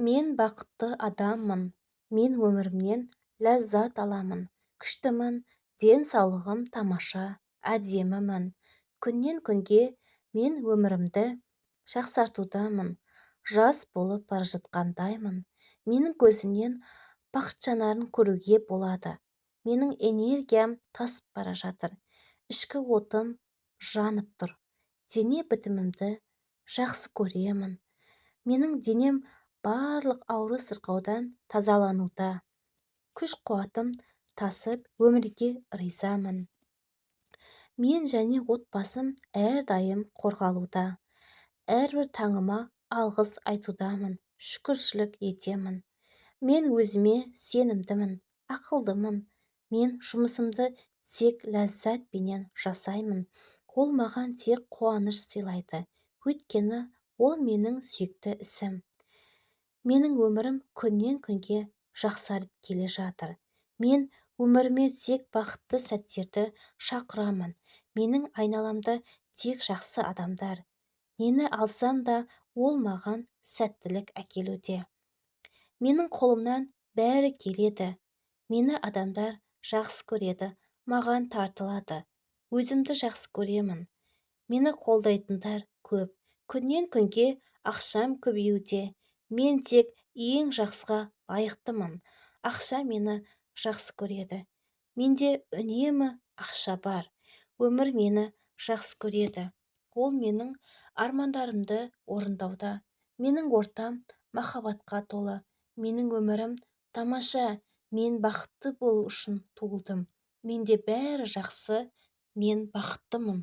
Мен бақытты адаммын. Мен өмірімнен ләззат аламын. Күштімін, денсаулығым тамаша, әдемімін. Күннен күнге мен өмірімді жақсартудамын. Жас болып бара жатқандаймын. Менің көзімнен бақыт жанарын көруге болады. Менің энергиям тасып бара жатыр. Ішкі отым жанып тұр. Дене бітімімді жақсы көремін. Менің денем барлық ауру сырқаудан тазалануда. Күш-қуатым тасып, өмірге ризамын. Мен және отбасым әрдайым қорғалуда. Әрбір таңыма алғыс айтудамын, шүкіршілік етемін. Мен өзіме сенімдімін, ақылдымын. Мен жұмысымды тек ләззатпенен жасаймын. Ол маған тек қуаныш сыйлайды, өйткені ол менің сүйікті ісім. Менің өмірім күннен күнге жақсарып келе жатыр. Мен өміріме тек бақытты сәттерді шақырамын. Менің айналамда тек жақсы адамдар. Нені алсам да, ол маған сәттілік әкелуде. Менің қолымнан бәрі келеді. Мені адамдар жақсы көреді, маған тартылады. Өзімді жақсы көремін. Мені қолдайтындар көп. Күннен күнге ақшам көбеюде. Мен тек ең жақсыға лайықтымын. Ақша мені жақсы көреді. Менде үнемі ақша бар. Өмір мені жақсы көреді. Ол менің армандарымды орындауда. Менің ортам махаббатқа толы. Менің өмірім тамаша. Мен бақытты болу үшін туылдым. Менде бәрі жақсы. Мен бақыттымын.